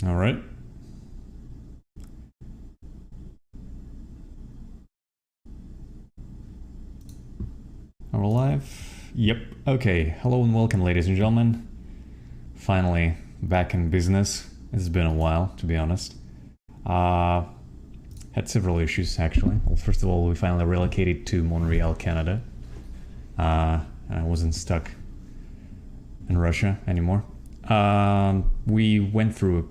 All right. Are we live? Yep. Okay. Hello and welcome, ladies and gentlemen. Finally back in business. It's been a while, to be honest. Had several issues actually. Well, first of all, we finally relocated to Montreal, Canada. And I wasn't stuck in Russia anymore. We went through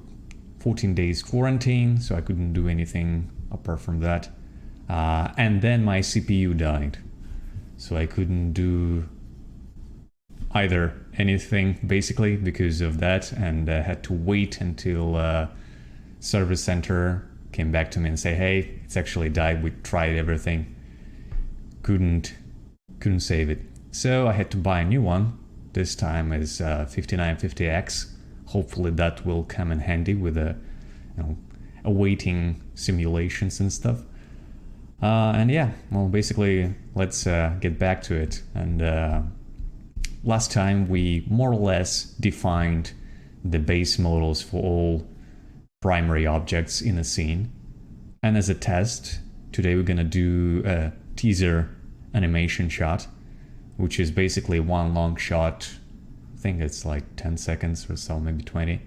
14 days quarantine, so I couldn't do anything apart from that. And then my CPU died, so I couldn't do either anything basically because of that, and had to wait until service center came back to me and say, hey, it's actually died, we tried everything, couldn't save it. So I had to buy a new one. This time is 5950X. Hopefully that will come in handy with awaiting simulations and stuff. And yeah, well, basically, let's get back to it. And last time we more or less defined the base models for all primary objects in a scene. And as a test, today we're gonna do a teaser animation shot, which is basically one long shot. I think it's like 10 seconds or so, maybe 20.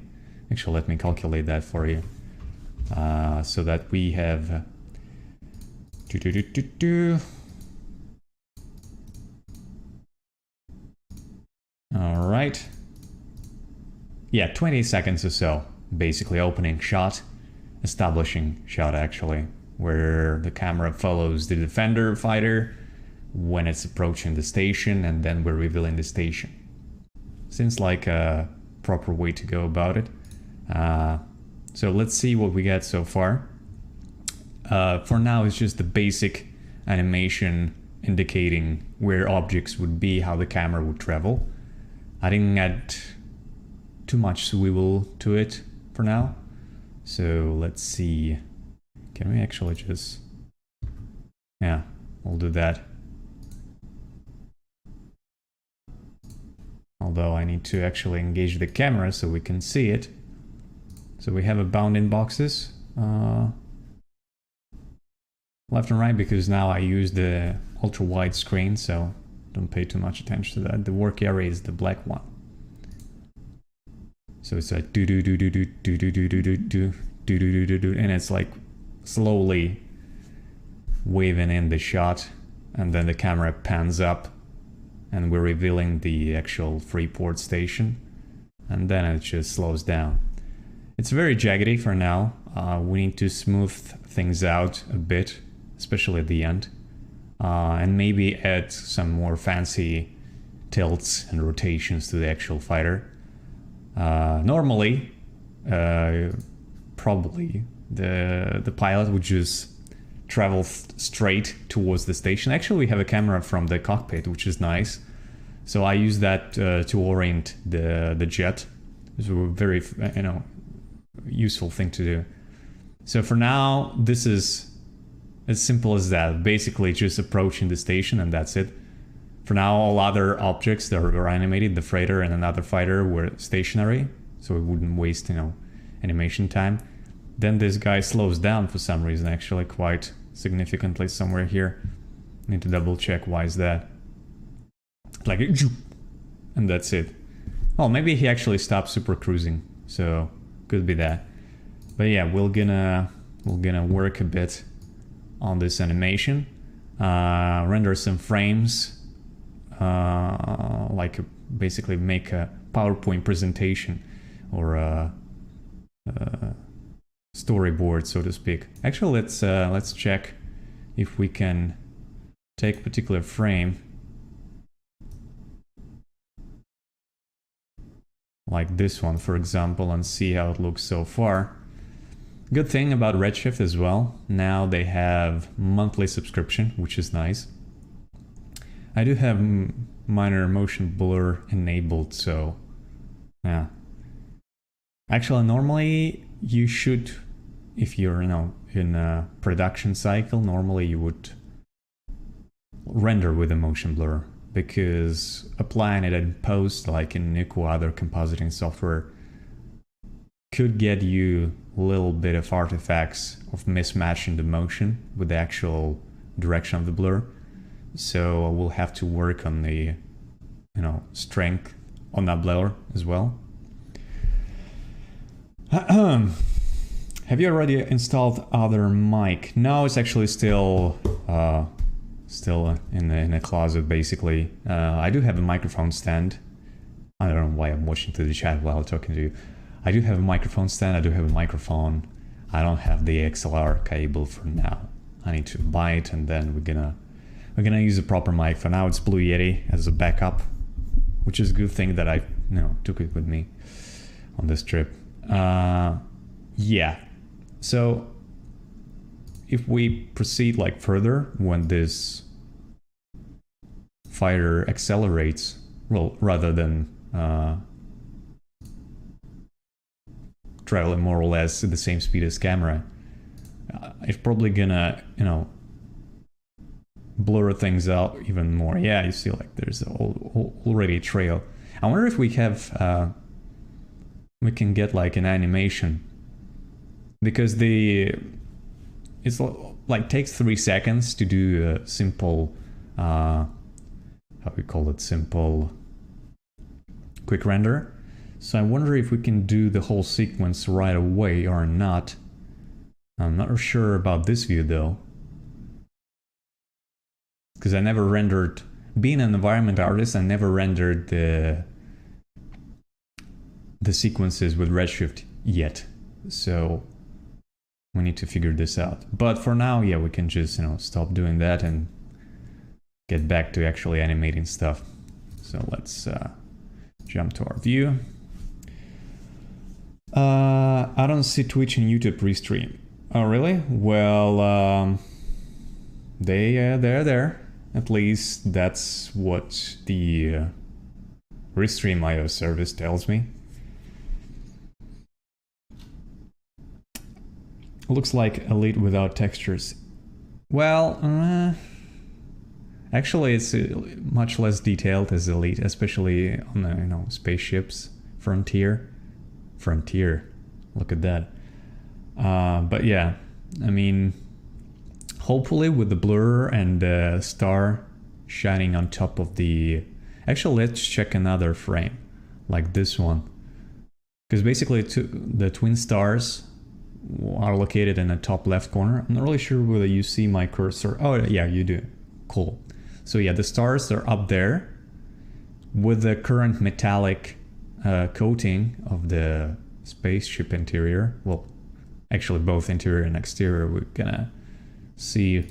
Actually, let me calculate that for you. So that we have... All right. Yeah, 20 seconds or so. Basically opening shot, establishing shot actually, where the camera follows the defender fighter when it's approaching the station, and then we're revealing the station. Seems like a proper way to go about it. So let's see what we get so far. For now, it's just the basic animation indicating where objects would be, how the camera would travel. I didn't add too much swivel to it for now. So let's see. Can we actually just... Yeah, we'll do that. Although I need to actually engage the camera so we can see it. So we have a bounding boxes left and right, because now I use the ultra wide screen, so don't pay too much attention to that. The work area is the black one. So it's like do do do do do do do do do do do do do do do, and it's like slowly waving in the shot, and then the camera pans up and we're revealing the actual Freeport station, and then it just slows down. It's very jaggedy for now. We need to smooth things out a bit, especially at the end, and maybe add some more fancy tilts and rotations to the actual fighter. Normally, probably the pilot would just travel straight towards the station. Actually, we have a camera from the cockpit, which is nice. So I use that to orient the jet. It's a very, useful thing to do. So for now, this is as simple as that. Basically, just approaching the station, and that's it. For now, all other objects that were animated, the freighter and another fighter, were stationary, so it wouldn't waste, animation time. Then this guy slows down for some reason, actually, quite significantly somewhere here. Need to double check why is that. Like, and that's it. Oh, maybe he actually stopped super cruising, so could be that. But yeah, we're gonna work a bit on this animation, render some frames, basically make a PowerPoint presentation or a storyboard, so to speak. Actually, let's check if we can take a particular frame, like this one, for example, and see how it looks so far. Good thing about Redshift as well, now they have monthly subscription, which is nice. I do have minor motion blur enabled, so yeah. Actually, normally you should, if you're in a production cycle, normally you would render with a motion blur, because applying it in post, like in Nuke or other compositing software, could get you a little bit of artifacts of mismatching the motion with the actual direction of the blur. So we'll have to work on the, strength on that blur as well. Have you already installed other mic? No, it's actually still in a closet basically. I do have a microphone stand. I don't know why I'm watching through the chat while talking to you. I do have a microphone stand. I do have a microphone. I don't have the XLR cable for now. I need to buy it, and then we're gonna use a proper mic. For now, it's Blue Yeti as a backup, which is a good thing that I took it with me on this trip. Yeah. So if we proceed like further, when this fighter accelerates, well, rather than traveling more or less at the same speed as camera, it's probably gonna, blur things out even more. Yeah, you see like there's already a trail. I wonder if we have, we can get like an animation, because it's like takes 3 seconds to do a simple, how we call it, simple quick render. So I wonder if we can do the whole sequence right away or not. I'm not sure about this view though, because I never rendered, being an environment artist, I never rendered the sequences with Redshift yet. So we need to figure this out. But for now, yeah, we can just, stop doing that and get back to actually animating stuff. So let's jump to our view. I don't see Twitch and YouTube restream. Oh, really? Well, they're there. At least that's what the Restream.io service tells me. Looks like Elite without textures. Well, actually it's much less detailed as Elite, especially on the, spaceships. Frontier, look at that. But yeah, I mean, hopefully with the blur and the star shining on top of the... Actually, let's check another frame, like this one. Because basically the twin stars are located in the top left corner. I'm not really sure whether you see my cursor. Oh yeah, you do. Cool. So yeah, the stars are up there with the current metallic coating of the spaceship interior. Well, actually both interior and exterior. We're gonna see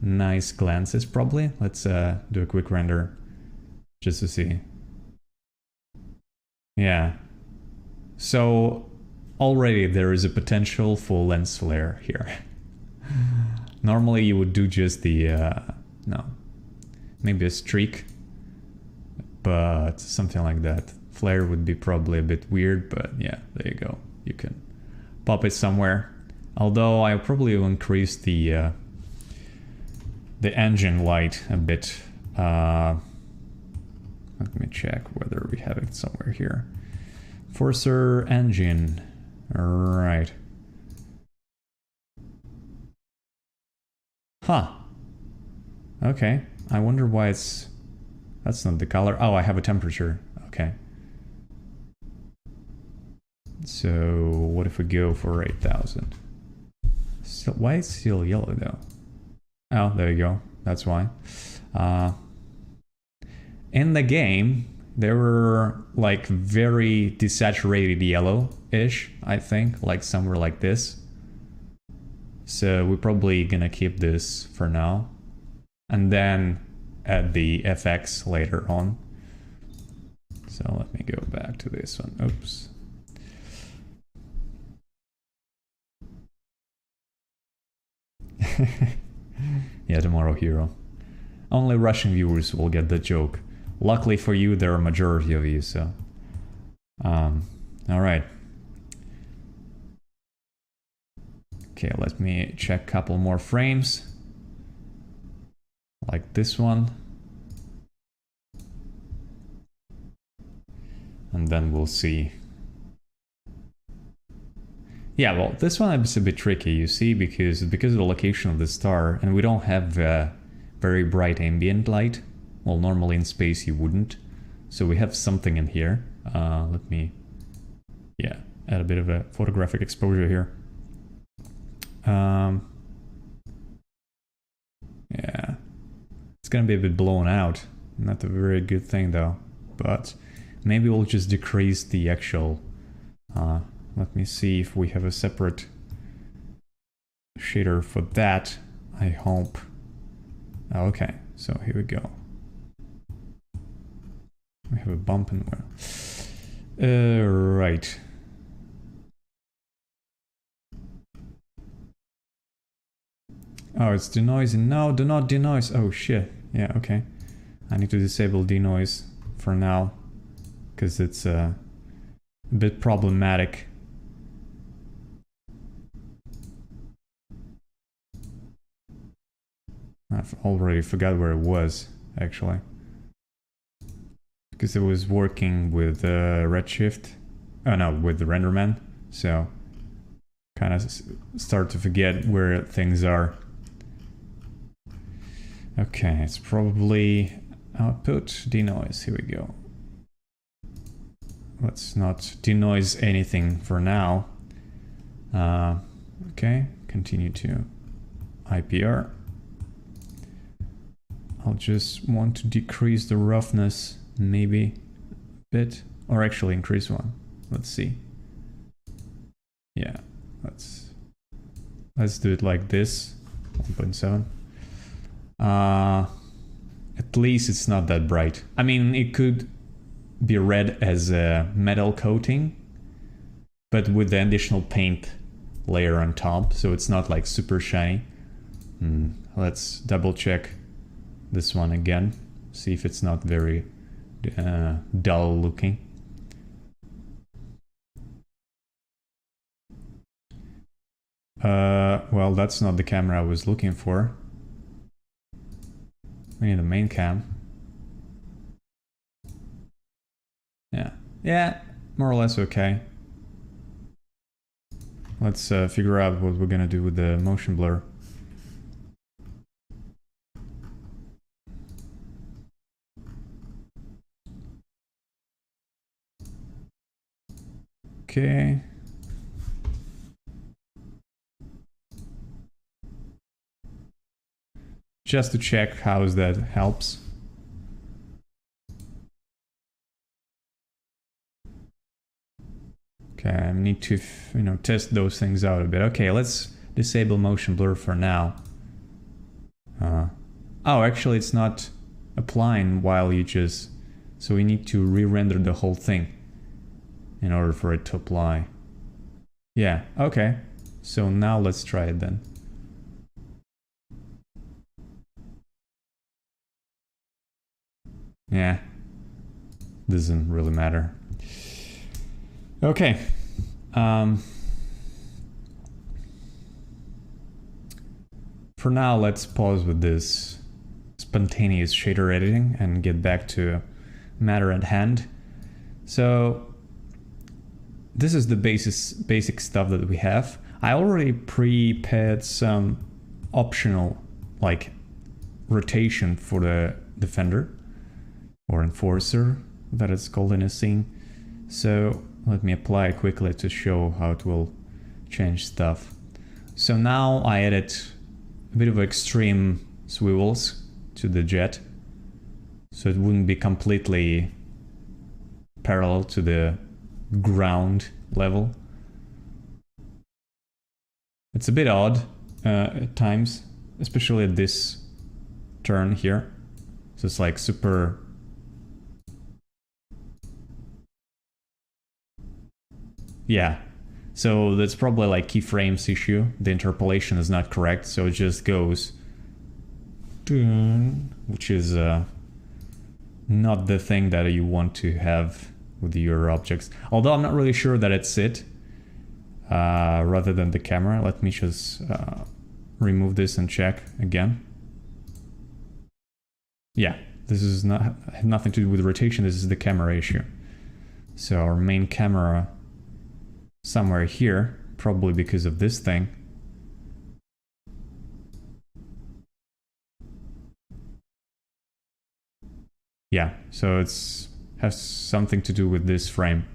nice glances probably. Let's do a quick render just to see. Yeah. So already there is a potential for lens flare here. Normally you would do just the, no, maybe a streak, but something like that. Flare would be probably a bit weird, but yeah, there you go. You can pop it somewhere. Although I probably will increase the engine light a bit. Let me check whether we have it somewhere here. Forcer engine. Right. Huh. Okay. I wonder why it's... That's not the color. Oh, I have a temperature. Okay. So what if we go for 8,000? So why is it still yellow though? Oh, there you go. That's why. In the game, they were like very desaturated yellow-ish, I think, like somewhere like this. So we're probably gonna keep this for now, and then add the FX later on. So let me go back to this one. Oops. Yeah, Tomorrow Hero. Only Russian viewers will get the joke. Luckily for you, there are a majority of you, so... Alright. Okay, let me check a couple more frames. Like this one. And then we'll see. Yeah, well, this one is a bit tricky, you see, because of the location of the star, and we don't have very bright ambient light. Well, normally in space you wouldn't. So we have something in here. Let me, yeah, add a bit of a photographic exposure here. Yeah, it's gonna be a bit blown out. Not a very good thing though, but maybe we'll just decrease the actual, let me see if we have a separate shader for that, I hope. Okay, so here we go. We have a bump in there. Right. Oh, it's denoising. No, do not denoise. Oh shit. Yeah, okay. I need to disable denoise for now, because it's a bit problematic. I've already forgot where it was, actually. Because it was working with Redshift. Oh no, with the RenderMan. So, kind of start to forget where things are. Okay, it's probably output, denoise, here we go. Let's not denoise anything for now. Okay, continue to IPR. I'll just want to decrease the roughness, maybe a bit, or actually increase one. Let's see. Yeah, let's do it like this, 1.7. At least it's not that bright. I mean, it could be read as a metal coating, but with the additional paint layer on top, so it's not like super shiny. Let's double check this one again, see if it's not very dull looking. Well, that's not the camera I was looking for. We need the main cam. Yeah, more or less okay. Let's figure out what we're gonna do with the motion blur. Okay. Just to check how that helps. Okay, I need to, test those things out a bit. Okay, let's disable motion blur for now. Oh, actually it's not applying while you just... So we need to re-render the whole thing in order for it to apply. Yeah, okay. So now let's try it then. Yeah, doesn't really matter. Okay. For now, let's pause with this spontaneous shader editing and get back to matter at hand. So this is the basic stuff that we have. I already prepared some optional like rotation for the defender or enforcer that it's called in a scene. So let me apply it quickly to show how it will change stuff. So now I added a bit of extreme swivels to the jet, so it wouldn't be completely parallel to the ground level. It's a bit odd at times, especially at this turn here. So it's like super... Yeah, so that's probably like keyframes issue. The interpolation is not correct, so it just goes... which is not the thing that you want to have with your objects. Although I'm not really sure that it's it, rather than the camera. Let me just remove this and check again. Yeah, this is not nothing to do with rotation, this is the camera issue. So our main camera somewhere here, probably because of this thing. Yeah, so it's has something to do with this frame.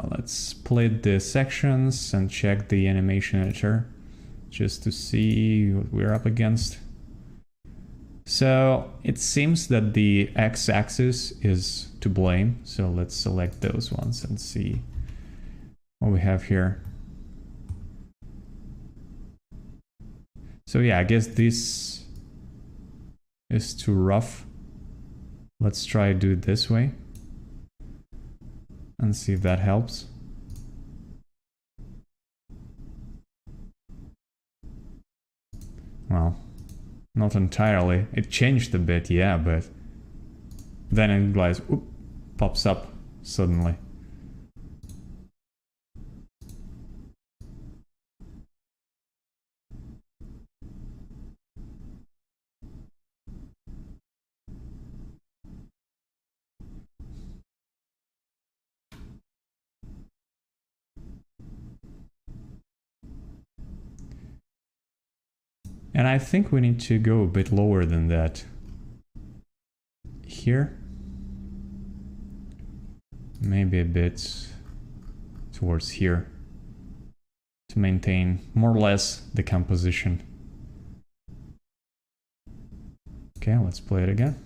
Let's split the sections and check the animation editor just to see what we're up against. So it seems that the x-axis is to blame, so let's select those ones and see what we have here. So yeah, I guess this is too rough. Let's try to do it this way and see if that helps. Well, not entirely. It changed a bit, yeah, but then it like, pops up suddenly. And I think we need to go a bit lower than that. Here. Maybe a bit towards here. To maintain more or less the composition. Okay, let's play it again.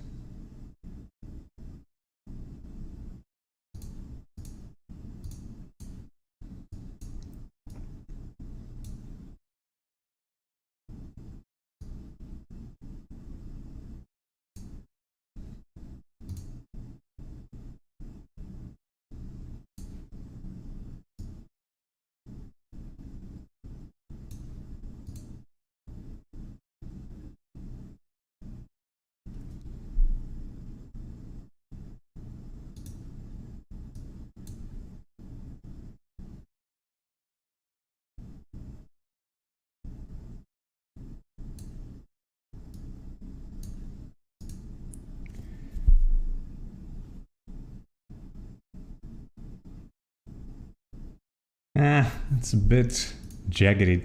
It's a bit jaggedy.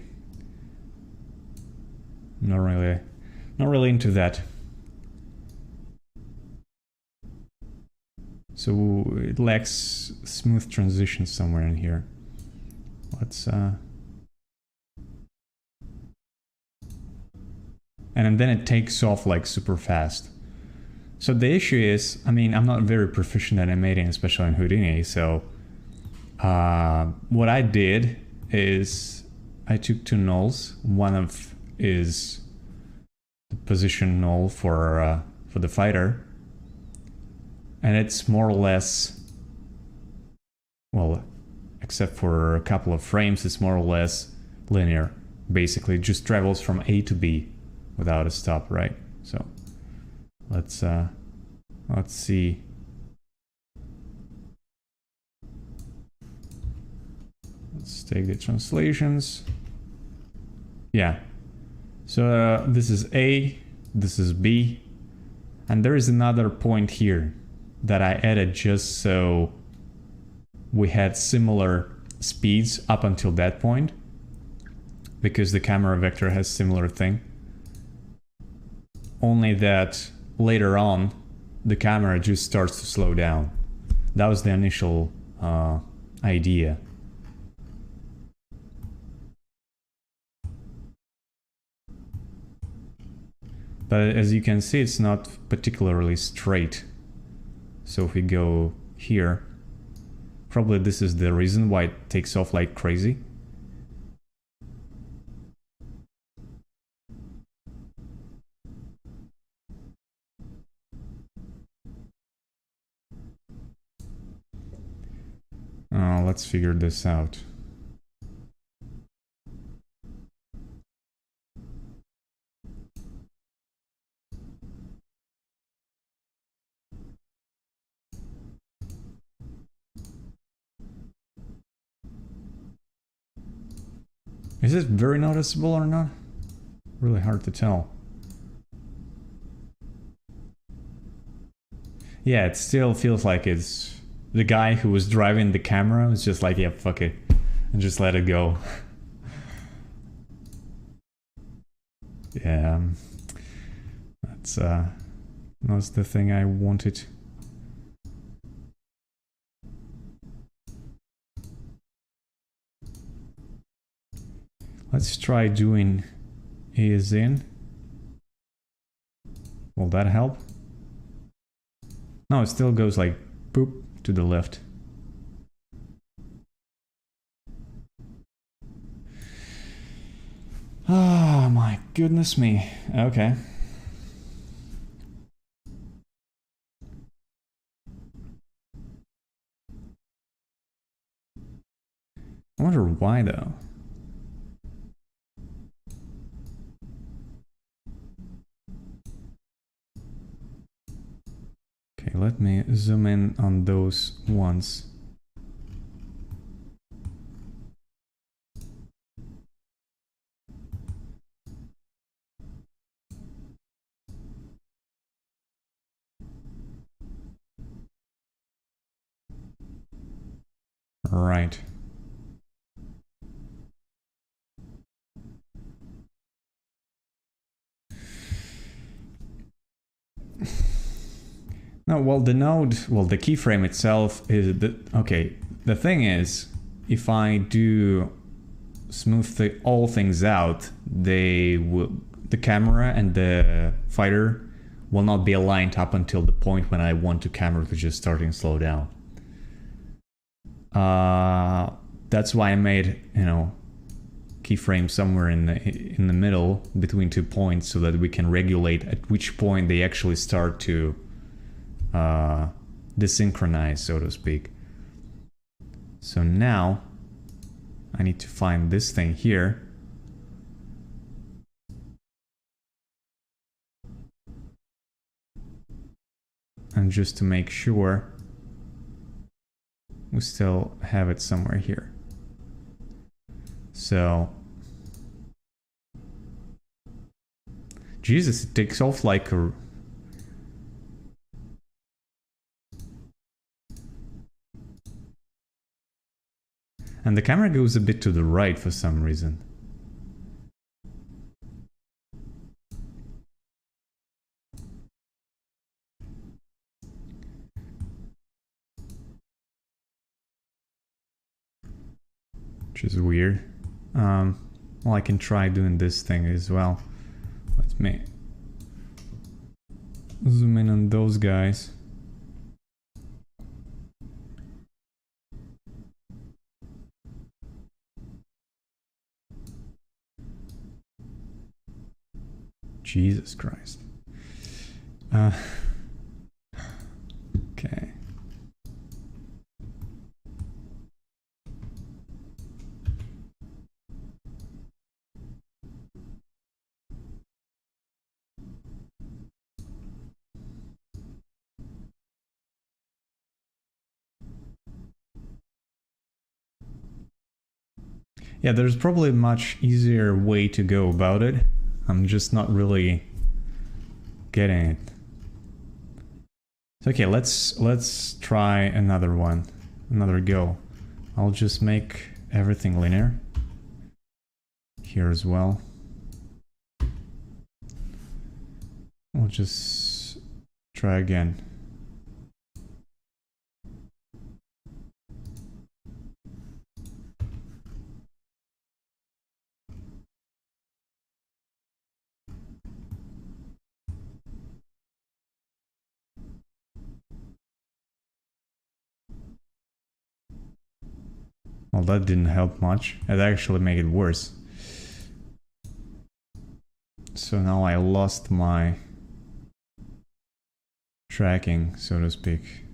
Not really into that. So it lacks smooth transitions somewhere in here. Let's and then it takes off like super fast. So the issue is, I mean, I'm not very proficient at animating, especially in Houdini, so what I did is I took two nulls. One of is the position null for the fighter, and it's more or less, well, except for a couple of frames, it's more or less linear. Basically, it just travels from A to B without a stop, right? So let's see. Let's take the translations. Yeah. So this is A, this is B, and there is another point here that I added just so we had similar speeds up until that point, because the camera vector has similar thing. Only that later on the camera just starts to slow down. That was the initial idea. But as you can see, it's not particularly straight. So if we go here, probably this is the reason why it takes off like crazy. Let's figure this out. Is it very noticeable or not? Really hard to tell. Yeah, it still feels like it's the guy who was driving the camera was just like, yeah, fuck it. and just let it go. Yeah, that's the thing I wanted. Let's try doing is in. Will that help? No, it still goes like boop to the left. Oh my goodness me. Okay. I wonder why though. Okay, let me zoom in on those ones. Right. No, well, the node, well, the keyframe itself is the, okay. The thing is, if I do smooth all things out, the camera and the fighter will not be aligned up until the point when I want the camera to just start and slow down. That's why I made, you know, keyframe somewhere in the middle between 2 points so that we can regulate at which point they actually start to desynchronize, so to speak. So now I need to find this thing here. And just to make sure, we still have it somewhere here. So, Jesus, it takes off like a... And the camera goes a bit to the right for some reason. Which is weird. Well, I can try doing this thing as well. Let me zoom in on those guys. Jesus Christ. Okay. Yeah, there's probably a much easier way to go about it. I'm just not really getting it. Okay, let's try another one, another go. I'll just make everything linear here as well. I'll just try again. Well, that didn't help much. It actually made it worse. So now I lost my tracking, so to speak.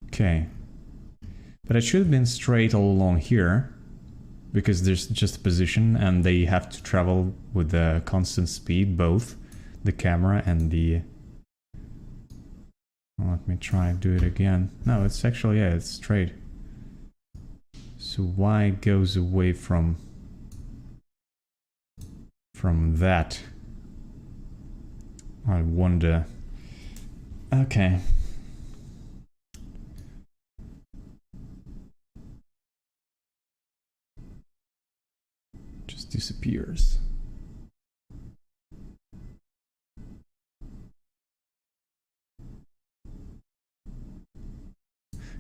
Okay. But it should have been straight all along here, because there's just a position and they have to travel with a constant speed, both the camera and the... Let me try and do it again. No, it's actually, yeah, it's straight. So why it goes away from that? I wonder. Okay. disappears.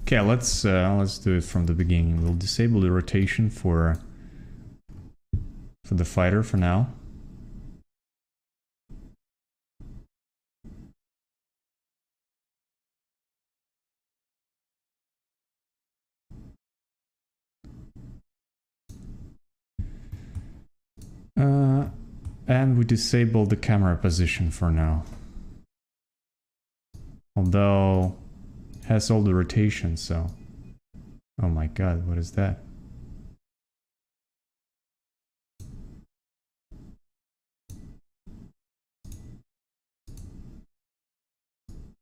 Okay, let's do it from the beginning. We'll disable the rotation for the fighter for now. And we disable the camera position for now. Although it has all the rotation, so... Oh my god, what is that?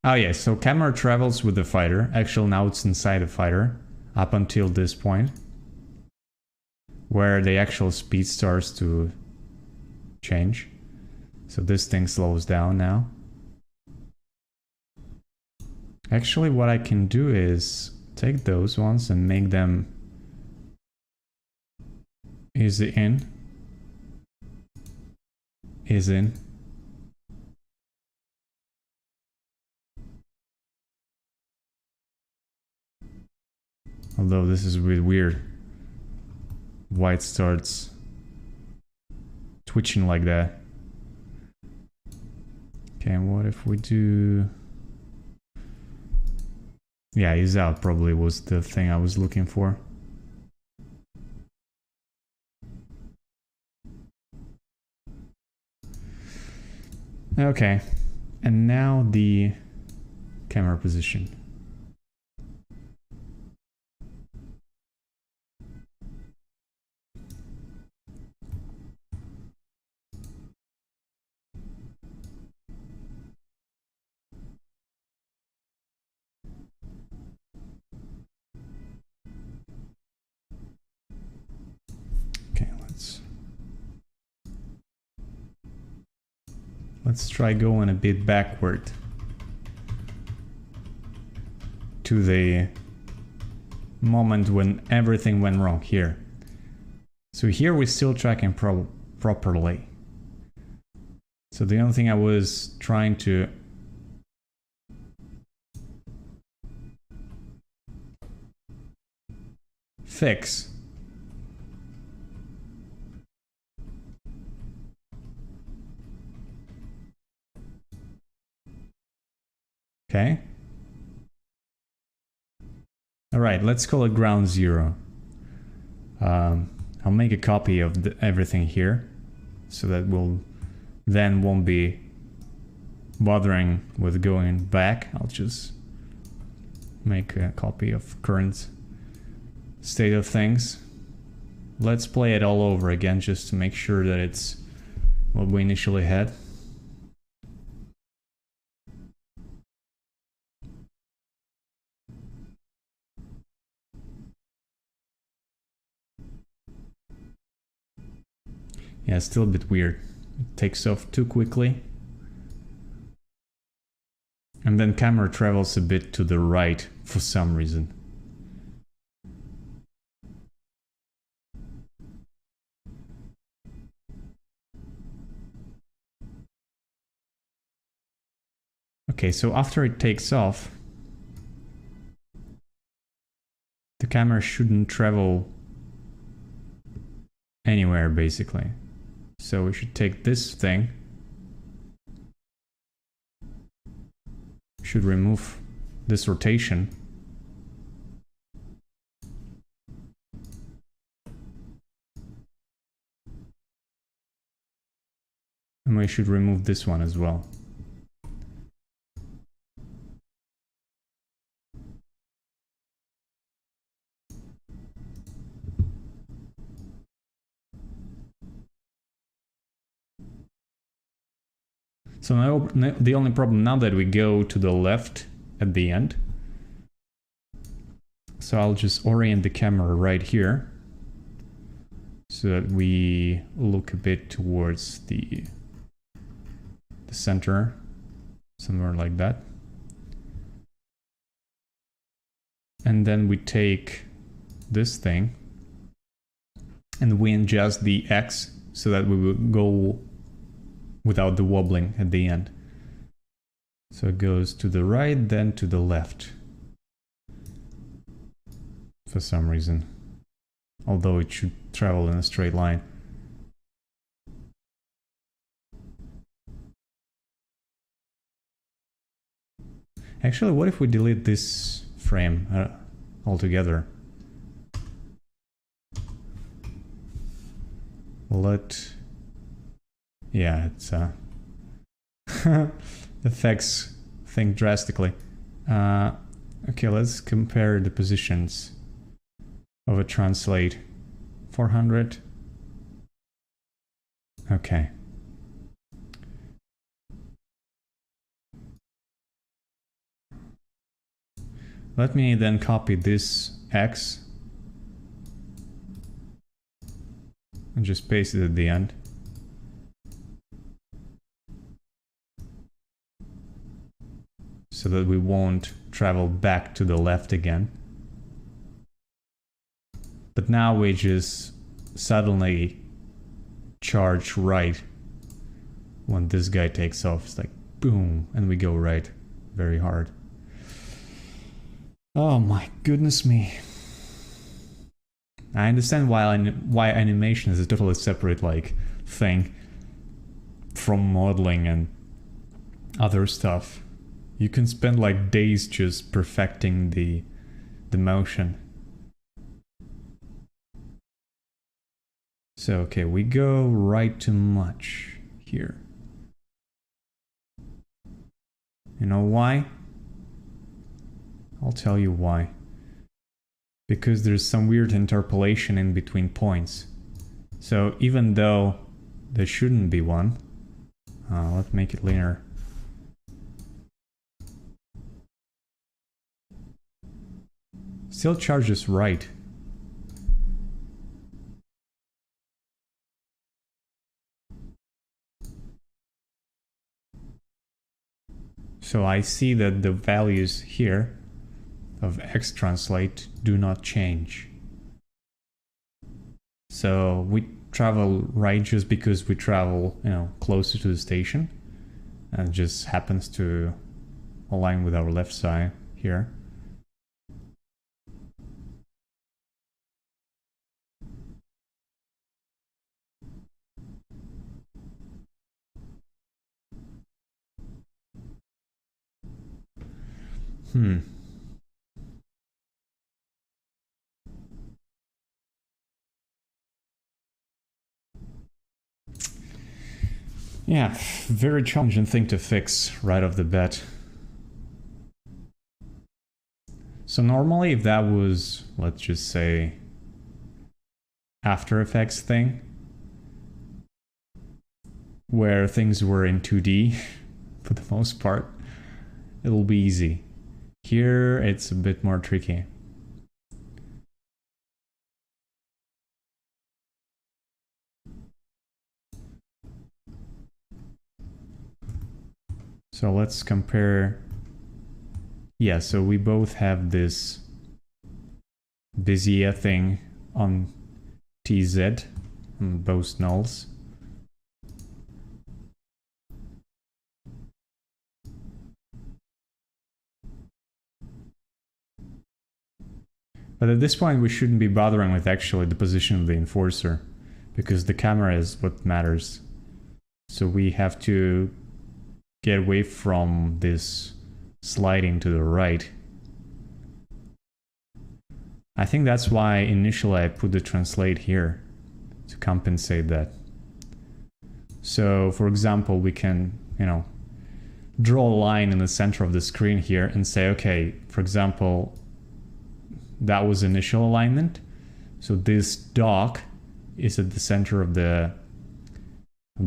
Oh yeah, so camera travels with the fighter. Actually now it's inside the fighter up until this point, where the actual speed starts to change. So this thing slows down now. Actually what I can do is take those ones and make them easy in, easy in. Although this is really weird. Why it starts twitching like that. Okay, and what if we do... Yeah, ease out probably was the thing I was looking for. Okay, and now the camera position. Let's try going a bit backward to the moment when everything went wrong here. So here we're still tracking properly. So the only thing I was trying to fix okay. All right, let's call it ground zero. I'll make a copy of everything here so that we'll then won't be bothering with going back. I'll just make a copy of current state of things. Let's play it all over again just to make sure that it's what we initially had. Yeah, it's still a bit weird. It takes off too quickly. And then camera travels a bit to the right for some reason. Okay, so after it takes off, the camera shouldn't travel anywhere basically. So we should take this thing, should remove this rotation, and we should remove this one as well. So now the only problem now that we go to the left at the end. So I'll just orient the camera right here so that we look a bit towards the center, somewhere like that. And then we take this thing and we adjust the X so that we will go without the wobbling at the end. So it goes to the right, then to the left. For some reason. Although it should travel in a straight line. Actually, what if we delete this frame altogether? Yeah, it's affects things drastically. Okay, let's compare the positions of a translate. 400. Okay. Let me then copy this X and just paste it at the end. So that we won't travel back to the left again. But now we just suddenly charge right when this guy takes off. It's like boom, and we go right very hard. Oh my goodness me. I understand why animation is a totally separate like thing from modeling and other stuff. You can spend like days just perfecting the motion. So okay, we go right too much here. You know why? I'll tell you why. Because there's some weird interpolation in between points. So even though there shouldn't be one, let's make it linear. Still charges right. So I see that the values here of X translate do not change. So we travel right just because we travel, you know, closer to the station, and it just happens to align with our left side here. Yeah, very challenging thing to fix right off the bat. So normally if that was, let's just say, After Effects thing, where things were in 2D for the most part, it'll be easy. Here it's a bit more tricky. So let's compare. Yeah, so we both have this Bezier thing on TZ, on both nulls. But at this point we shouldn't be bothering with actually the position of the enforcer, because the camera is what matters. So we have to get away from this sliding to the right. I think that's why initially I put the translate here, to compensate that. So for example, we can, you know, draw a line in the center of the screen here and say, okay, for example, that was initial alignment. So this dock is at the center of the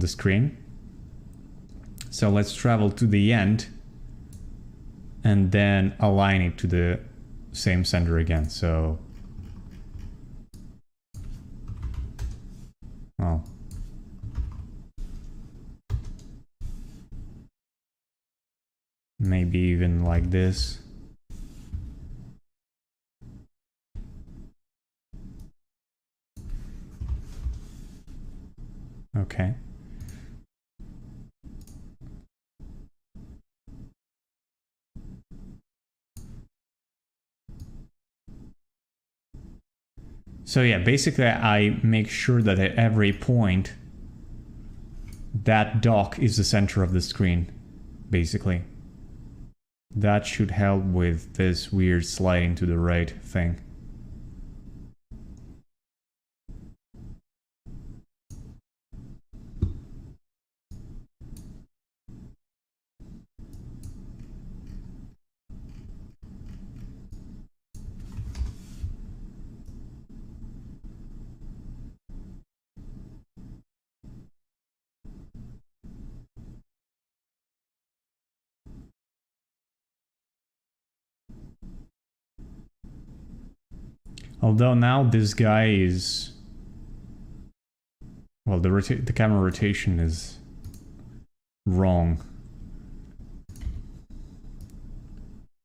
screen. So let's travel to the end and then align it to the same center again. So, well, maybe even like this. Okay. So yeah, basically I make sure that at every point that dock is the center of the screen, basically. That should help with this weird sliding to the right thing. Although now this guy is... Well, the camera rotation is wrong.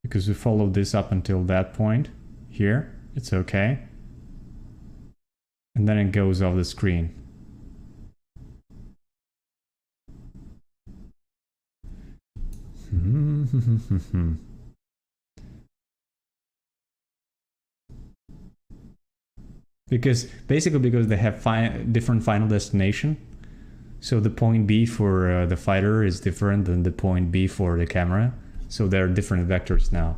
Because we followed this up until that point. Here, it's okay. And then it goes off the screen. Because they have different final destination. So the point B for the fighter is different than the point B for the camera. So there are different vectors now.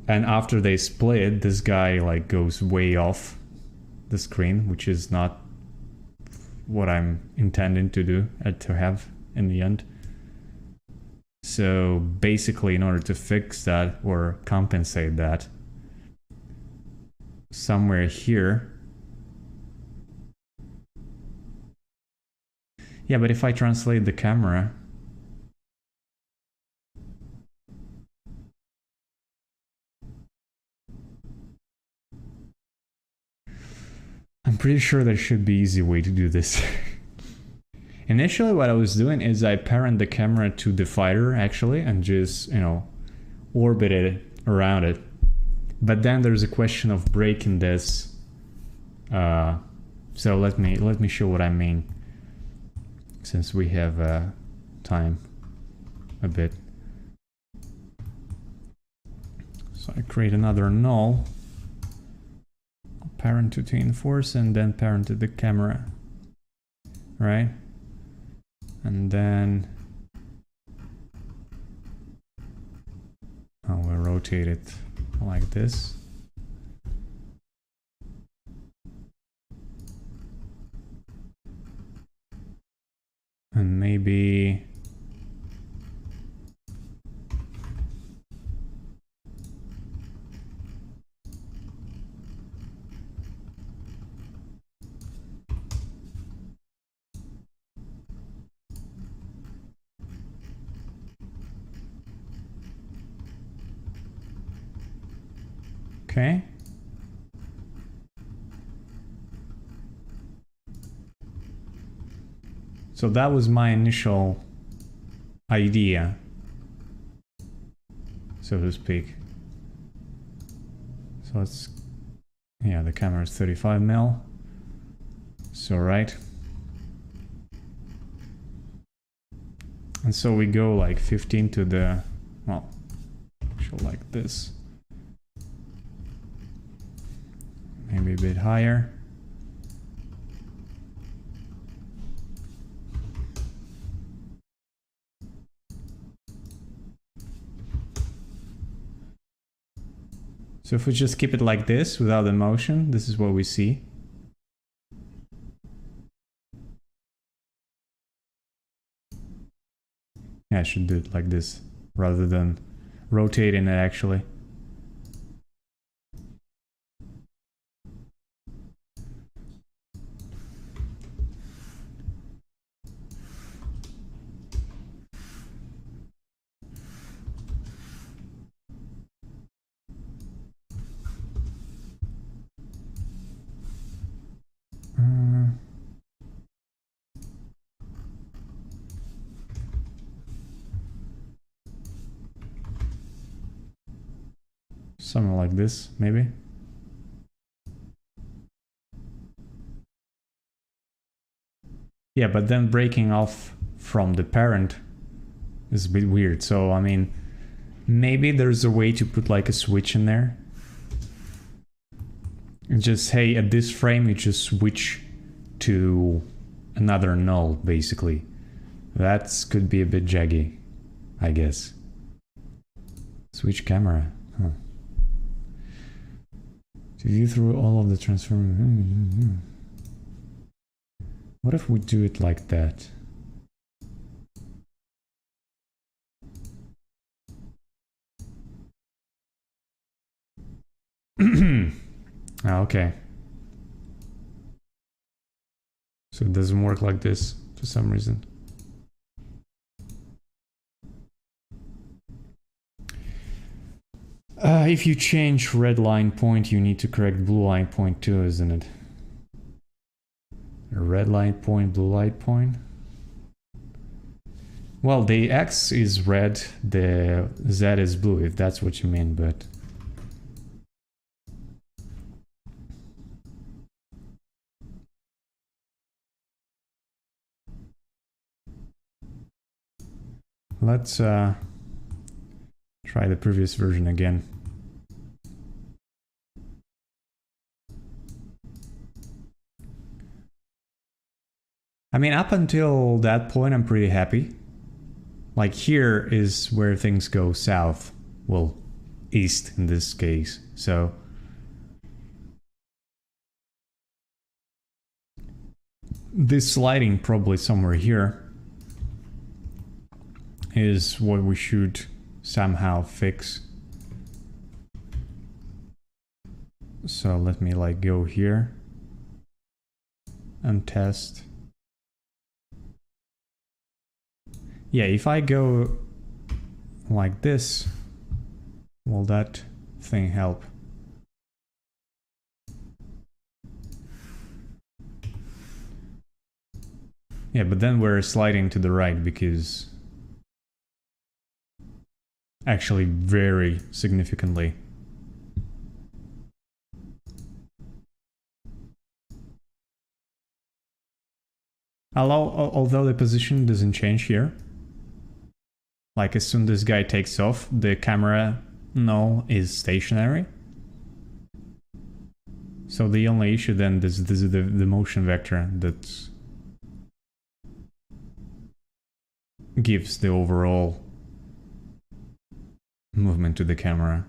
And after they split, this guy like goes way off the screen, which is not what I'm intending to do, to have in the end. So basically, in order to fix that or compensate that, somewhere here. Yeah, but if I translate the camera, I'm pretty sure there should be an easy way to do this. Initially, what I was doing is I parent the camera to the fighter, actually, and just, you know, orbit it around it. But then there's a question of breaking this. So let me show what I mean, since we have time a bit. So I create another null, parent to enforce, and then parent to the camera, right? And then we'll rotate it like this. And maybe okay. So that was my initial idea, so to speak. So let's, yeah, the camera is 35mm. So right. And so we go like 15 to the, well, show like this. Maybe a bit higher. So if we just keep it like this without the motion, this is what we see. Yeah, I should do it like this rather than rotating it actually. Something like this, maybe. Yeah, but then breaking off from the parent is a bit weird. So, I mean, maybe there's a way to put like a switch in there. And just, hey, at this frame, you just switch to another null, basically. That could be a bit jaggy, I guess. Switch camera. Huh. To view through all of the transform. What if we do it like that? Okay. So it doesn't work like this for some reason. If you change red line point, you need to correct blue line point too, isn't it? Red light point, blue light point. Well, the X is red, the Z is blue, if that's what you mean, but... Let's try the previous version again. I mean, up until that point, I'm pretty happy. Like, here is where things go south. Well, east in this case, so... This sliding probably somewhere here is what we should somehow fix. So let me like go here and test. Yeah, if I go like this, will that thing help? Yeah, but then we're sliding to the right because actually very significantly. Although the position doesn't change here. Like as soon as this guy takes off, the camera null is stationary. So the only issue then is the motion vector that gives the overall movement to the camera.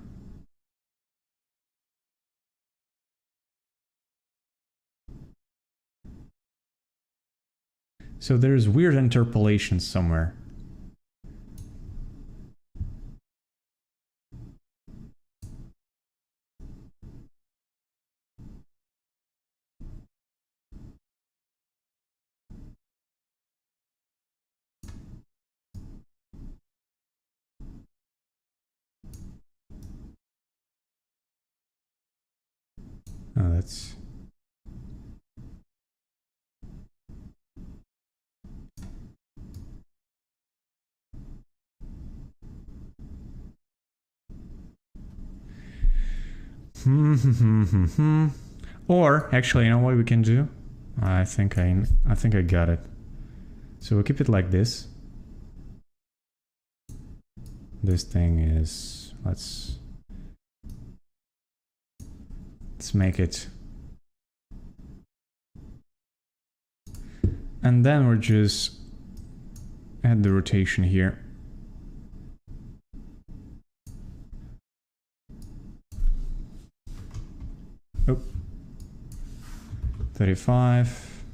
So there's weird interpolation somewhere. Oh, that's... Or actually, you know what we can do? I think I got it. So we'll keep it like this. This thing is, let's make it. And then we're just add the rotation here. Oh. 35,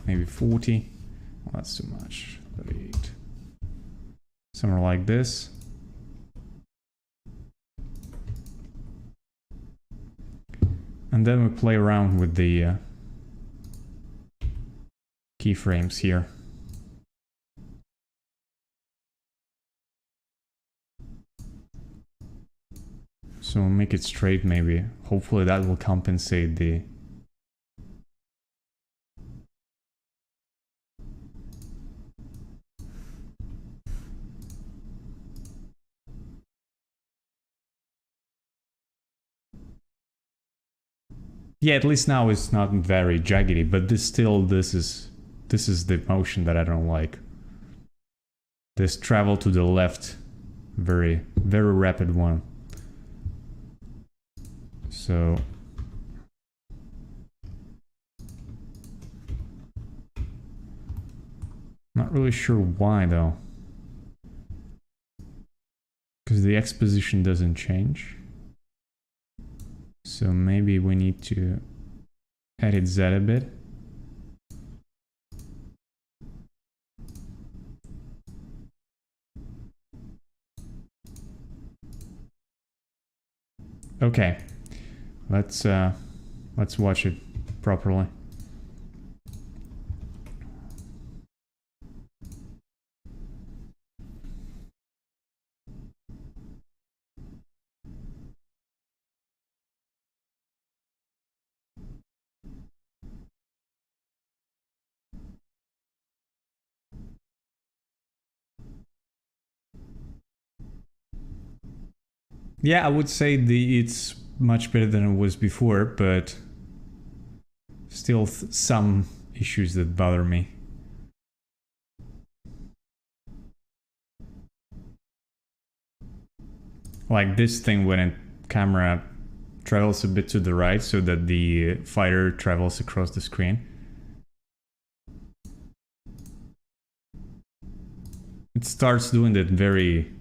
maybe 40. Well, that's too much. 38. Somewhere like this. And then we play around with the keyframes here. So we'll make it straight maybe. Hopefully that will compensate the... Yeah, at least now it's not very jaggedy, but this is this is the motion that I don't like. This travel to the left, very rapid one. So not really sure why though, because the X position doesn't change. So maybe we need to edit that a bit. Okay, let's watch it properly. Yeah, I would say it's much better than it was before, but still some issues that bother me. Like this thing when a camera travels a bit to the right so that the fighter travels across the screen. It starts doing that very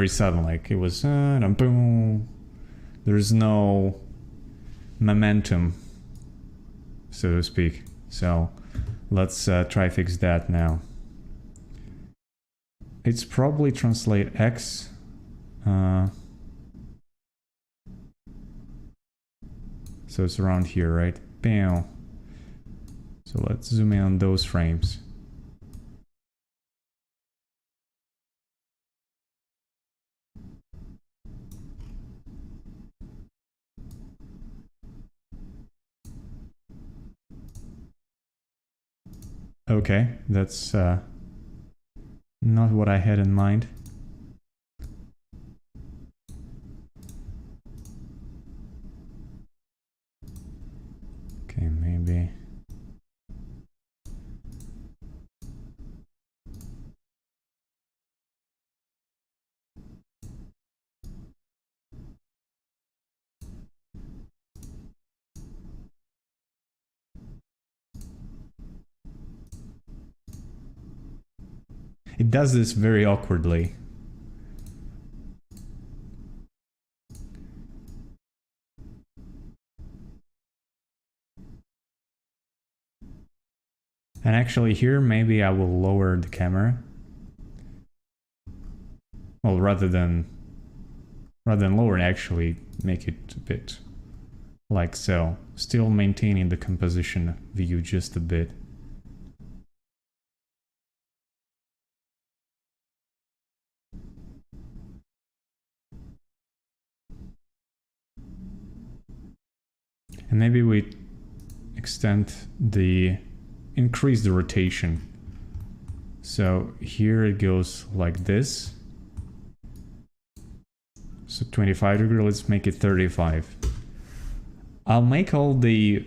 sudden, like it was boom. There's no momentum, so to speak. So let's try fix that now. It's probably translate X. So it's around here, right? Bam. So let's zoom in on those frames. Okay, that's not what I had in mind. Okay, maybe. It does this very awkwardly. And actually here, maybe I will lower the camera. Well, rather than lower, actually make it a bit like so. Still maintaining the composition view just a bit. And maybe we increase the rotation. So here it goes like this. So 25 degree, let's make it 35. I'll make all the,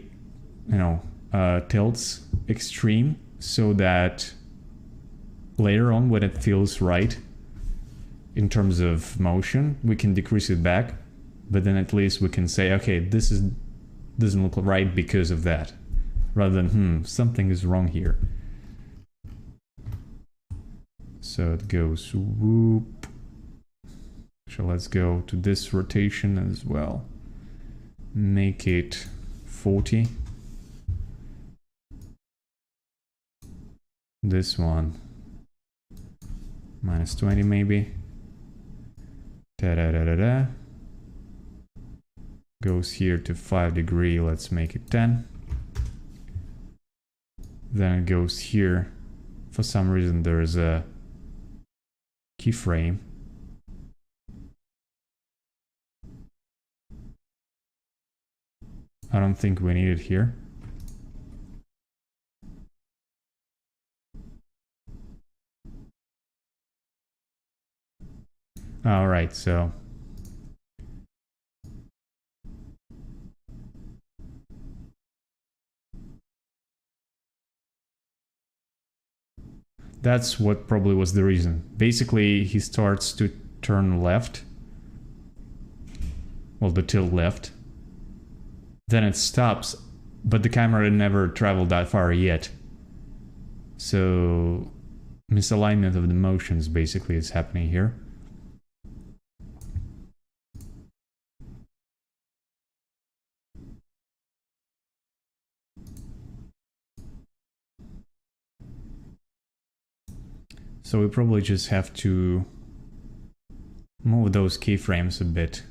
tilts extreme so that later on when it feels right in terms of motion, we can decrease it back, but then at least we can say, okay, this doesn't look right because of that, rather than, something is wrong here. So it goes whoop. So let's go to this rotation as well. Make it 40. This one minus 20 maybe. Da-da-da-da-da. Goes here to 5 degree, let's make it 10. Then it goes here. For some reason there's a keyframe. I don't think we need it here. Alright, so That's what probably was the reason. Basically, he starts to turn left. Well, the tilt left. Then it stops, but the camera never traveled that far yet. So misalignment of the motions basically is happening here. So we probably just have to move those keyframes a bit.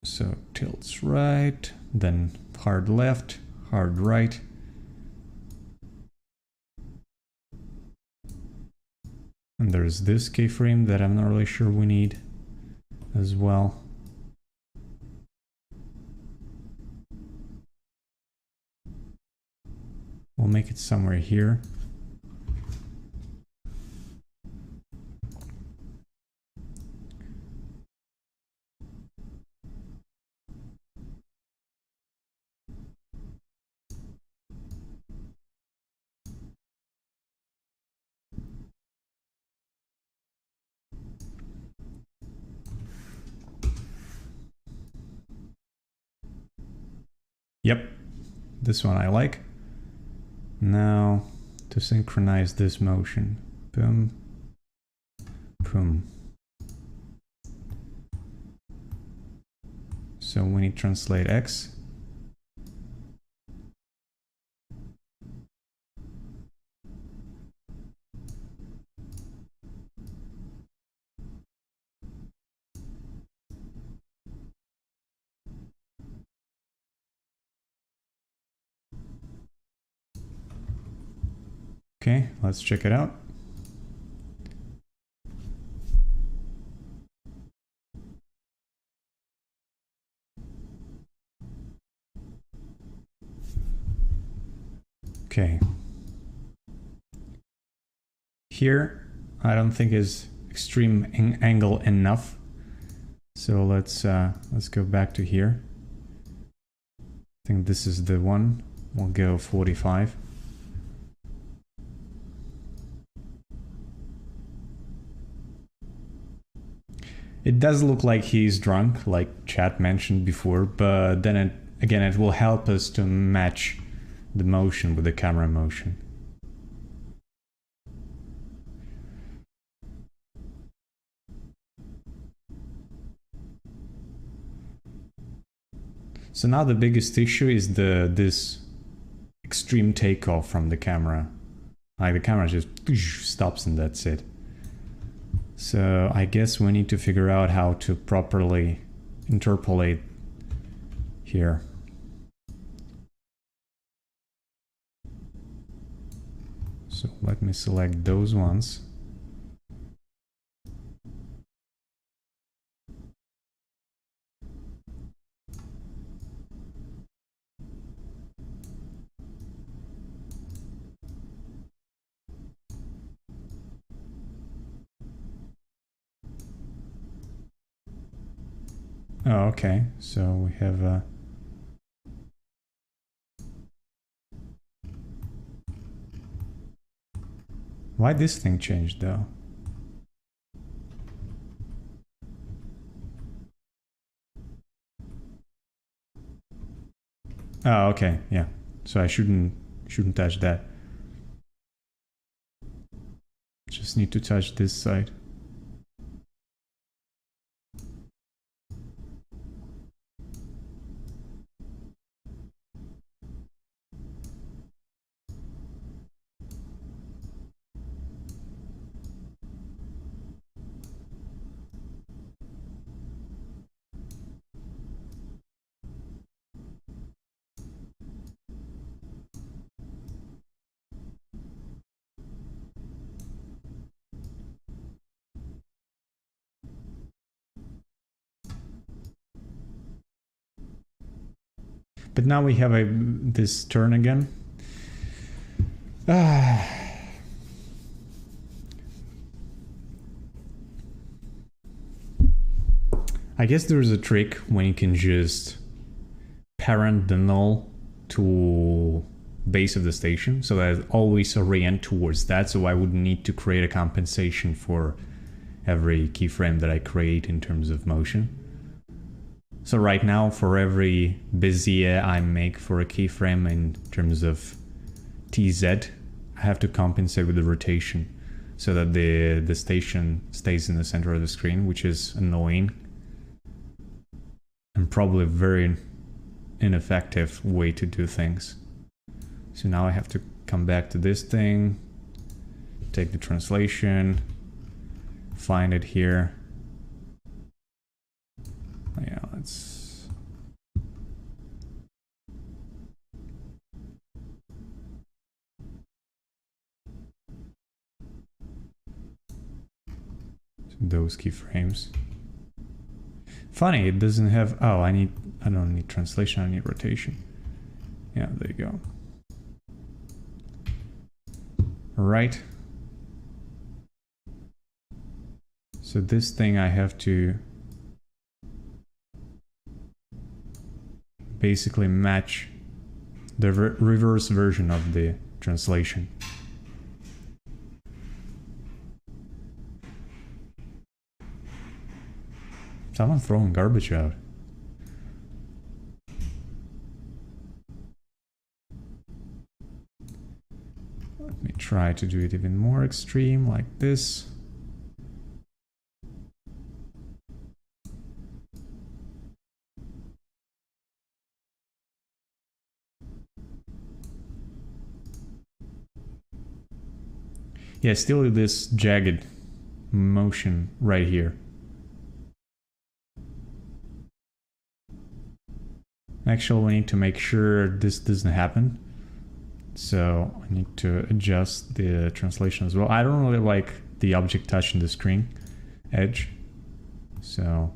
So tilts right, then hard left, hard right. And there's this keyframe that I'm not really sure we need as well. We'll make it somewhere here. Yep, this one I like. Now, to synchronize this motion. Boom. Boom. So when you translate X, okay, let's check it out. Okay. Here, I don't think is extreme angle enough. So let's go back to here. I think this is the one. We'll go 45. It does look like he's drunk, like chat mentioned before, but then it will help us to match the motion with the camera motion. So now the biggest issue is this extreme takeoff from the camera. Like the camera just stops and that's it. So I guess we need to figure out how to properly interpolate here. So let me select those ones. Oh, okay. So we have a why this thing changed though? Oh, okay. Yeah. So I shouldn't touch that. Just need to touch this side. But now we have this turn again. I guess there's a trick when you can just parent the null to base of the station, so that it always orient towards that, so I would need to create a compensation for every keyframe that I create in terms of motion. So right now, for every bezier I make for a keyframe in terms of TZ, I have to compensate with the rotation so that the station stays in the center of the screen, which is annoying and probably a very ineffective way to do things. So now I have to come back to this thing, take the translation, find it here. Yeah, let's... those keyframes. Funny, it doesn't have... Oh, I don't need translation, I need rotation. Yeah, there you go. Right. So this thing I have to basically match the reverse version of the translation. Someone throwing garbage out. Let me try to do it even more extreme, like this. Yeah, still this jagged motion right here. Actually, we need to make sure this doesn't happen. So I need to adjust the translation as well. I don't really like the object touching the screen edge. So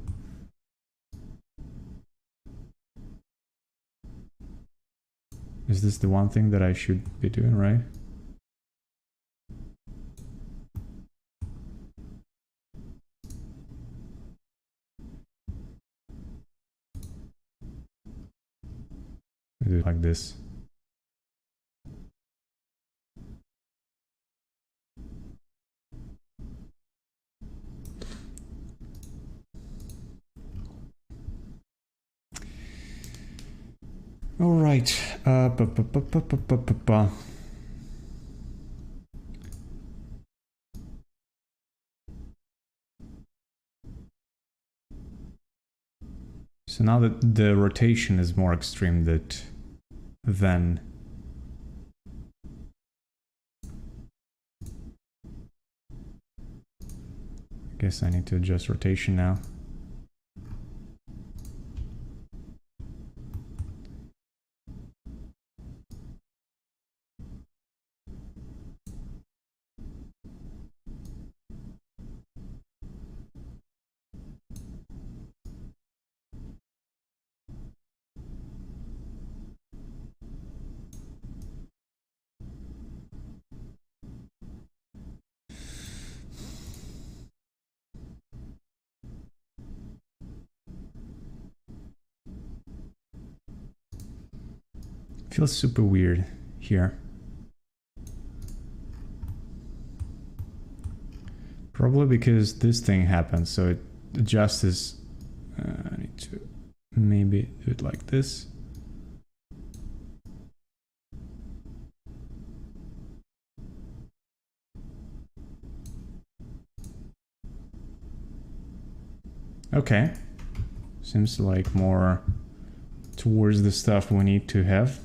is this the one thing that I should be doing, right? Do it like this. All right. So now that the rotation is more extreme, then I guess I need to adjust rotation now. Feels super weird here. Probably because this thing happened, so it adjusts this. I need to maybe do it like this. Okay. Seems like more towards the stuff we need to have.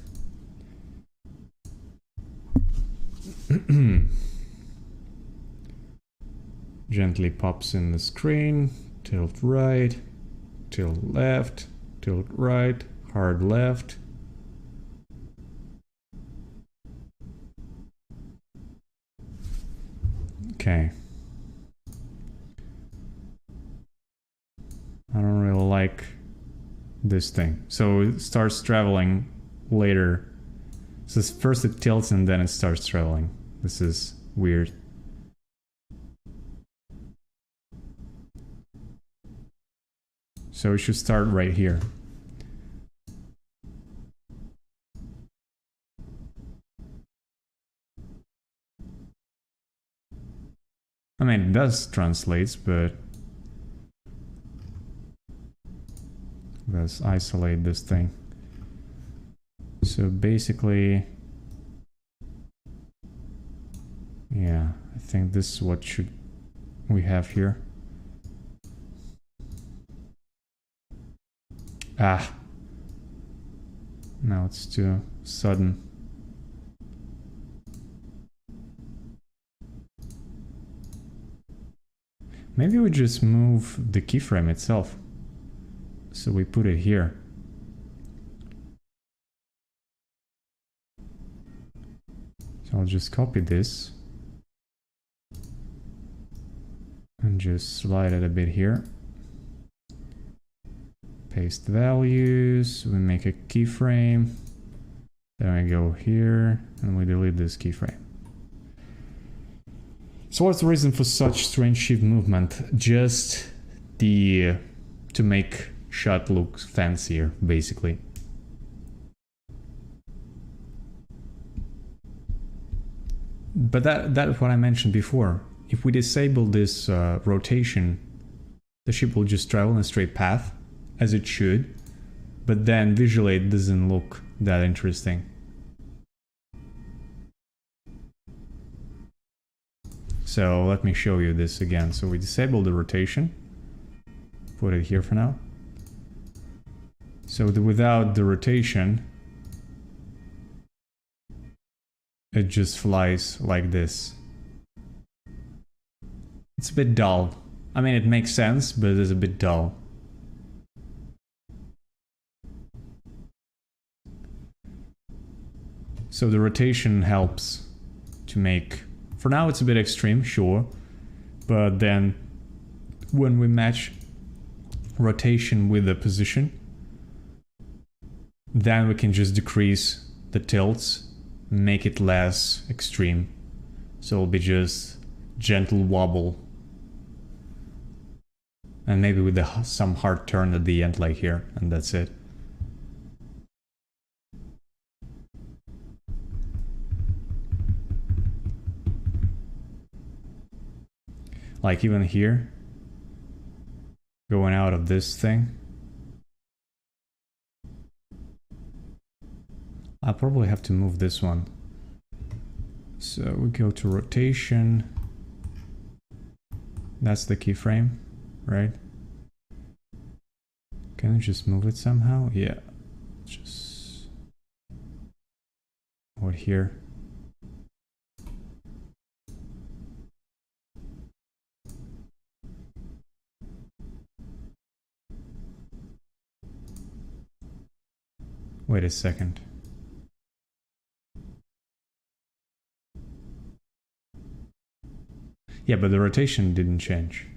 Gently pops in the screen, tilt right, tilt left, tilt right, hard left. Okay. I don't really like this thing. So it starts traveling later. So first it tilts and then it starts traveling. This is weird. So it should start right here. I mean, it does translate, but let's isolate this thing. So basically, yeah, I think this is what should we have here. Ah, now it's too sudden. Maybe we just move the keyframe itself. So we put it here. So I'll just copy this and just slide it a bit here. Paste values, we make a keyframe. Then we go here and we delete this keyframe. So what's the reason for such strange shift movement? Just to make shot look fancier, basically. But that's what I mentioned before. If we disable this rotation, the ship will just travel in a straight path, as it should, but then visually it doesn't look that interesting. So let me show you this again. So we disable the rotation, put it here for now. So without the rotation, it just flies like this. It's a bit dull. I mean, it makes sense, but it's a bit dull. So the rotation helps to make... For now it's a bit extreme, sure, but then when we match rotation with the position, then we can just decrease the tilts, make it less extreme. So it'll be just gentle wobble. And maybe with some hard turn at the end like here, and that's it. Like even here, going out of this thing. I'll probably have to move this one. So we go to rotation. That's the keyframe, right? Can I just move it somehow? Yeah. Just... Or here. Wait a second. Yeah, but the rotation didn't change.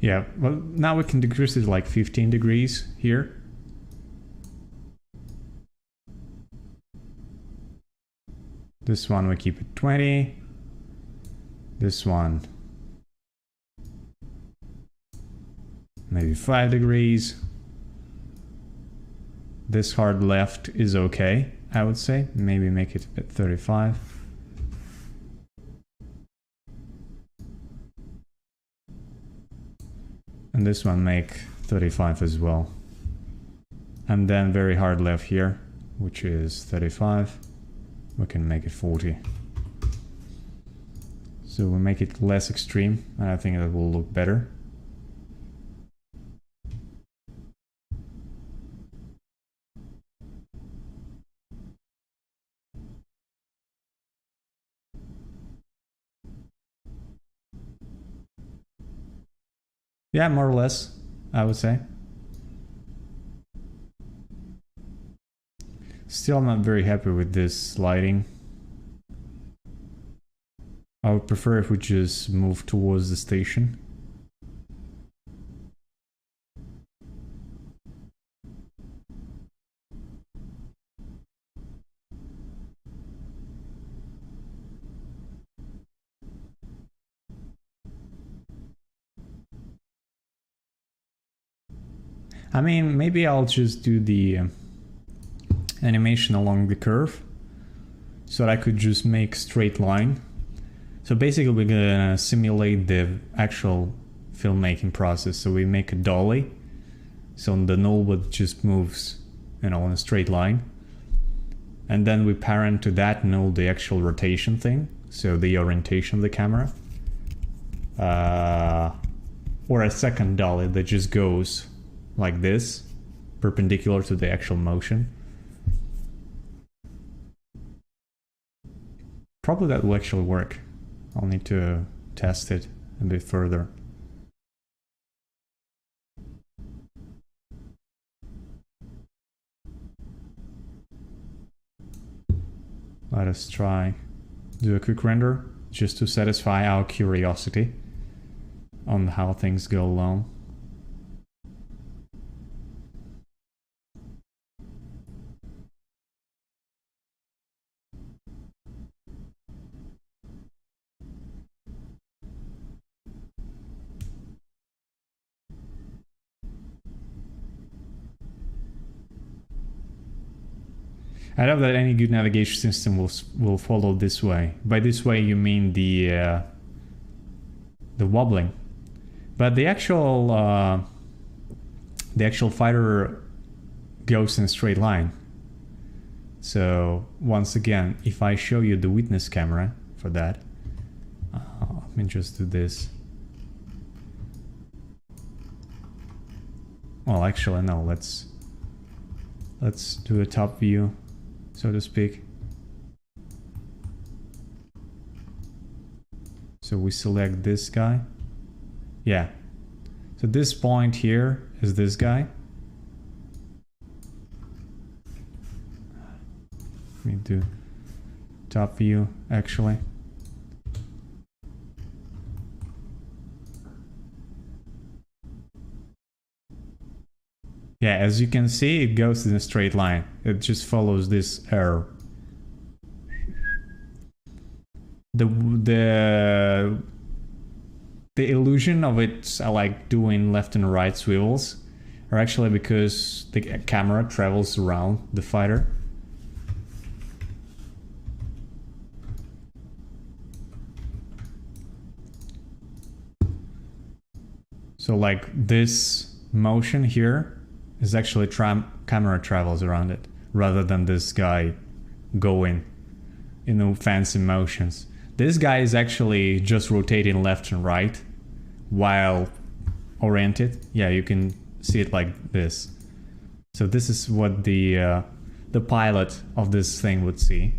Yeah, well, now we can decrease it like 15 degrees here. This one we keep it 20. This one maybe 5 degrees. This hard left is okay, I would say. Maybe make it at 35. And this one make 35 as well. And then very hard left here, which is 35. We can make it 40. So we make it less extreme, and I think that will look better. Yeah, more or less, I would say. Still not very happy with this lighting. I would prefer if we just move towards the station. I mean, maybe I'll just do the animation along the curve so that I could just make straight line. So basically we're gonna simulate the actual filmmaking process. So we make a dolly, so the null would just moves, you know, in a straight line. And then we parent to that null the actual rotation thing, so the orientation of the camera. Or a second dolly that just goes like this, perpendicular to the actual motion. Probably that will actually work. I'll need to test it a bit further. Let us try do a quick render just to satisfy our curiosity on how things go along. I love that any good navigation system will follow this way. By this way, you mean the wobbling, but the actual fighter goes in a straight line. So once again, if I show you the witness camera for that, let me just do this. Well, actually, no. Let's do a top view, so to speak. So we select this guy. Yeah. So this point here is this guy. Let me do top view, actually. Yeah, as you can see, it goes in a straight line. It just follows this arrow. The illusion of it like doing left and right swivels are actually because the camera travels around the fighter. So like this motion here is actually camera travels around it, rather than this guy going, you know, fancy motions. This guy is actually just rotating left and right while oriented. Yeah, you can see it like this. So this is what the pilot of this thing would see.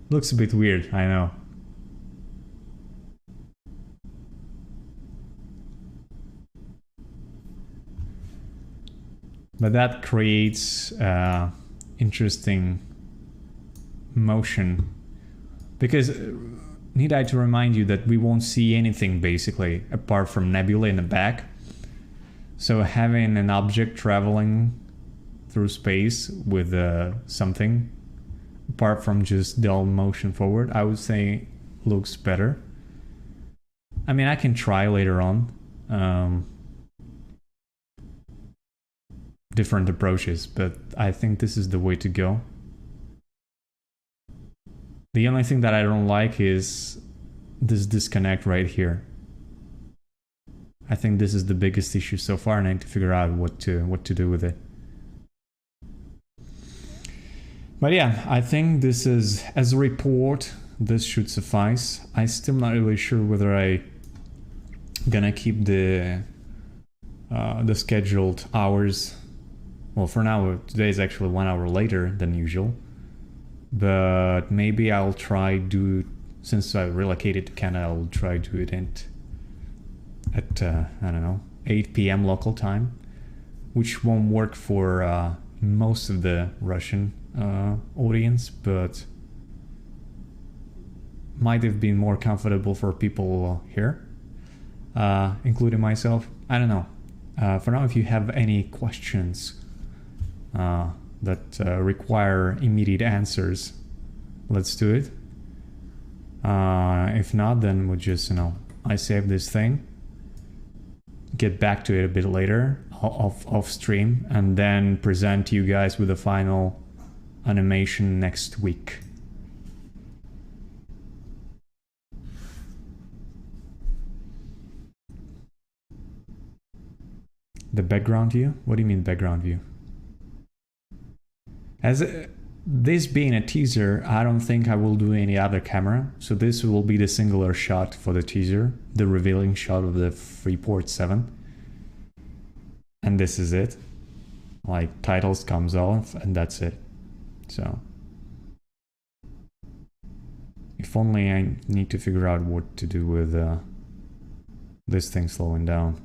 Looks a bit weird, I know. But that creates interesting motion, because need I to remind you that we won't see anything basically apart from nebula in the back. So having an object traveling through space with something apart from just dull motion forward, I would say looks better. I mean, I can try later on different approaches, but I think this is the way to go. The only thing that I don't like is this disconnect right here. I think this is the biggest issue so far, and I need to figure out what to do with it. But yeah, I think this is, as a report, this should suffice. I'm still not really sure whether I gonna keep the scheduled hours. Well, for now, today is actually 1 hour later than usual. But maybe I'll try do, since I relocated to Canada, I'll try do it at I don't know, 8 p.m. local time, which won't work for most of the Russian audience, but might have been more comfortable for people here, including myself. I don't know. For now, if you have any questions that require immediate answers, let's do it. If not, then we'll just, I save this thing, get back to it a bit later off stream, and then present you guys with the final animation next week. The background view? What do you mean background view? As this being a teaser, I don't think I will do any other camera. So this will be the singular shot for the teaser, the revealing shot of the Freeport 7. And this is it. Like, titles comes off and that's it. So if only I need to figure out what to do with this thing slowing down.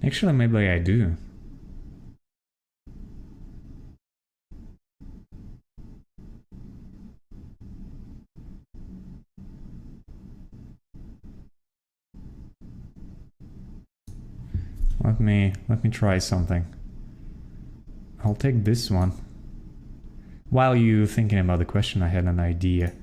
Actually, maybe I do. Let me try something. I'll take this one. While you thinking about the question, I had an idea.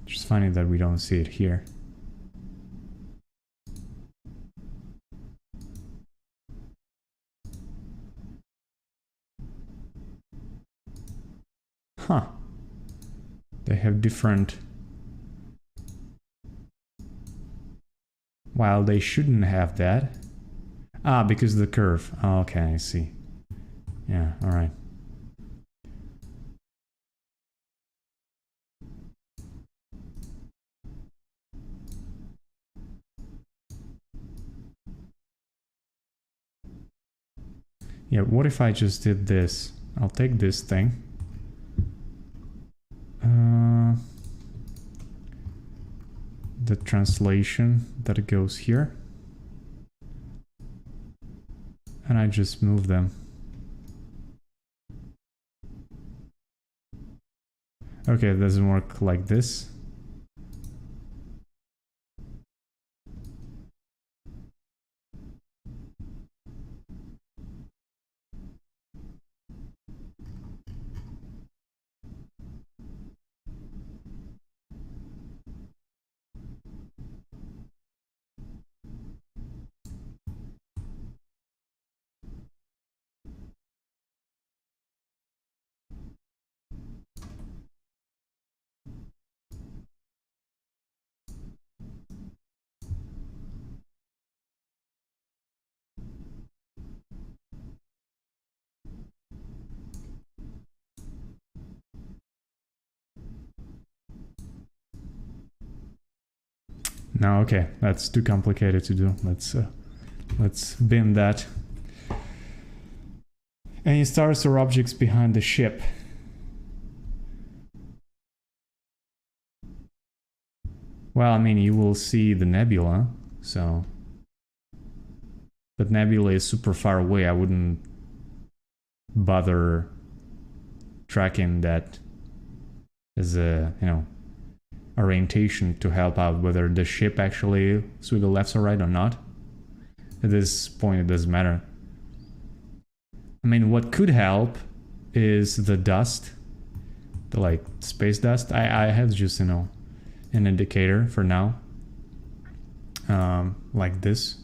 Just funny that we don't see it here. Huh. They have different... While they shouldn't have that. Ah, because of the curve. Oh, okay, I see. Yeah, alright. Yeah, what if I just did this? I'll take this thing. The translation that goes here. And I just move them. Okay, it doesn't work like this. No, okay, that's too complicated to do. Let's bin that. Any stars or objects behind the ship? Well, I mean, you will see the nebula, so... But nebula is super far away. I wouldn't bother tracking that as a, orientation to help out whether the ship actually swivels left or right or not. At this point, it doesn't matter. I mean, what could help is the dust, the space dust. I have just, an indicator for now, like this.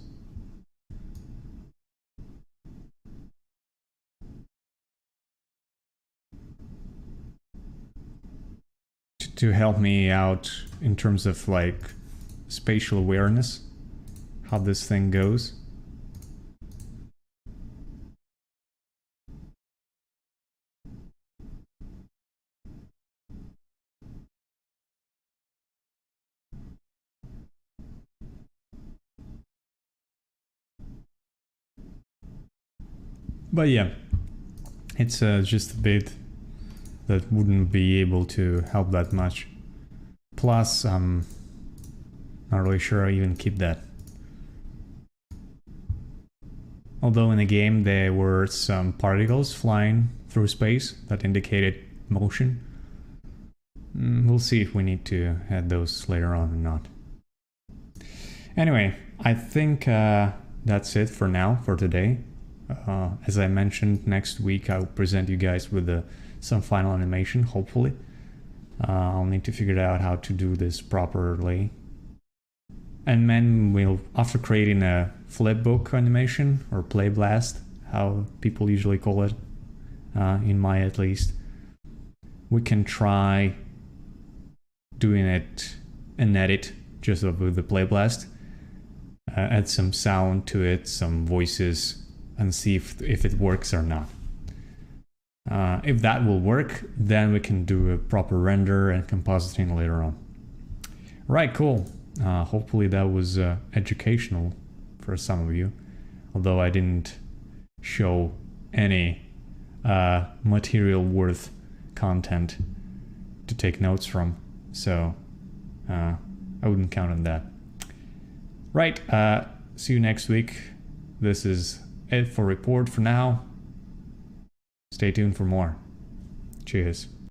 To help me out in terms of spatial awareness, how this thing goes. But yeah, it's just a bit that wouldn't be able to help that much. Plus, I'm not really sure I even keep that. Although in the game there were some particles flying through space that indicated motion. We'll see if we need to add those later on or not. Anyway, I think that's it for now, for today. As I mentioned, next week I'll present you guys with some final animation, hopefully. I'll need to figure out how to do this properly. And then we'll, after creating a flipbook animation, or play blast, how people usually call it, in Maya at least, we can try doing it and edit just with the play blast, add some sound to it, some voices, and see if it works or not. If that will work, then we can do a proper render and compositing later on. Right, cool. Hopefully that was educational for some of you, although I didn't show any material worth content to take notes from, so I wouldn't count on that. Right, see you next week. This is it for Report for now. Stay tuned for more. Cheers.